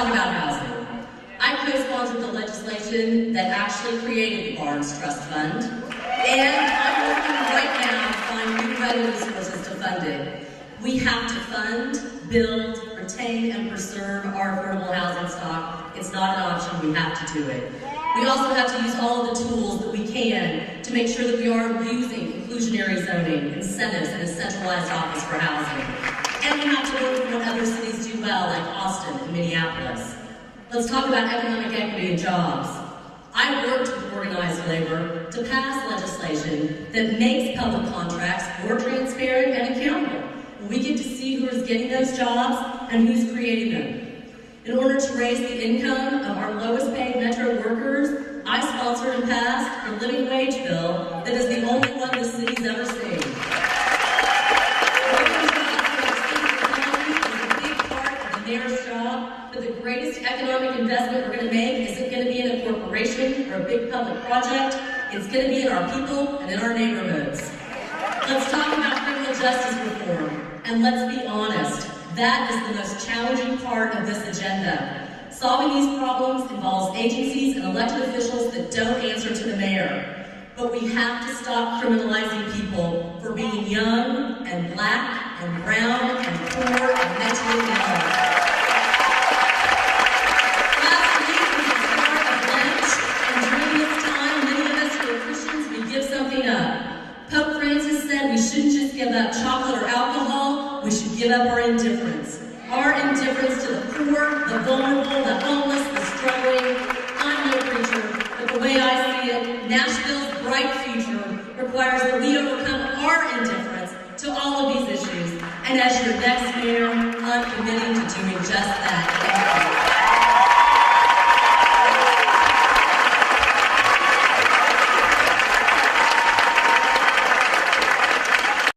talk about housing. I co-sponsored the legislation that actually created the Barnes Trust Fund, and I'm working right now to find new revenue sources to fund it. We have to fund, build, retain, and preserve our affordable housing stock. It's not an option, we have to do it. We also have to use all of the tools that we can to make sure that we are using inclusionary zoning, incentives, and a centralized office for housing. And we have to work with what other cities do well, like Austin and Minneapolis. Let's talk about economic equity and jobs. I worked with organized labor to pass legislation that makes public contracts more transparent and accountable. We get to see who is getting those jobs and who's creating them. In order to raise the income of our lowest paid metro workers, I sponsored and passed a living wage bill that is the only one the city's ever seen. Mayor's job, but the greatest economic investment we're going to make isn't going to be in a corporation or a big public project. It's going to be in our people and in our neighborhoods. Let's talk about criminal justice reform, and let's be honest, that is the most challenging part of this agenda. Solving these problems involves agencies and elected officials that don't answer to the mayor. But we have to stop criminalizing people for being young and black and brown and poor and mentally ill. Pope Francis said we shouldn't just give up chocolate or alcohol, we should give up our indifference. Our indifference to the poor, the vulnerable, the homeless, the struggling. I'm no preacher, but the way I see it, Nashville's bright future requires that we overcome our indifference to all of these issues. And as your next mayor, I'm committing to doing just that.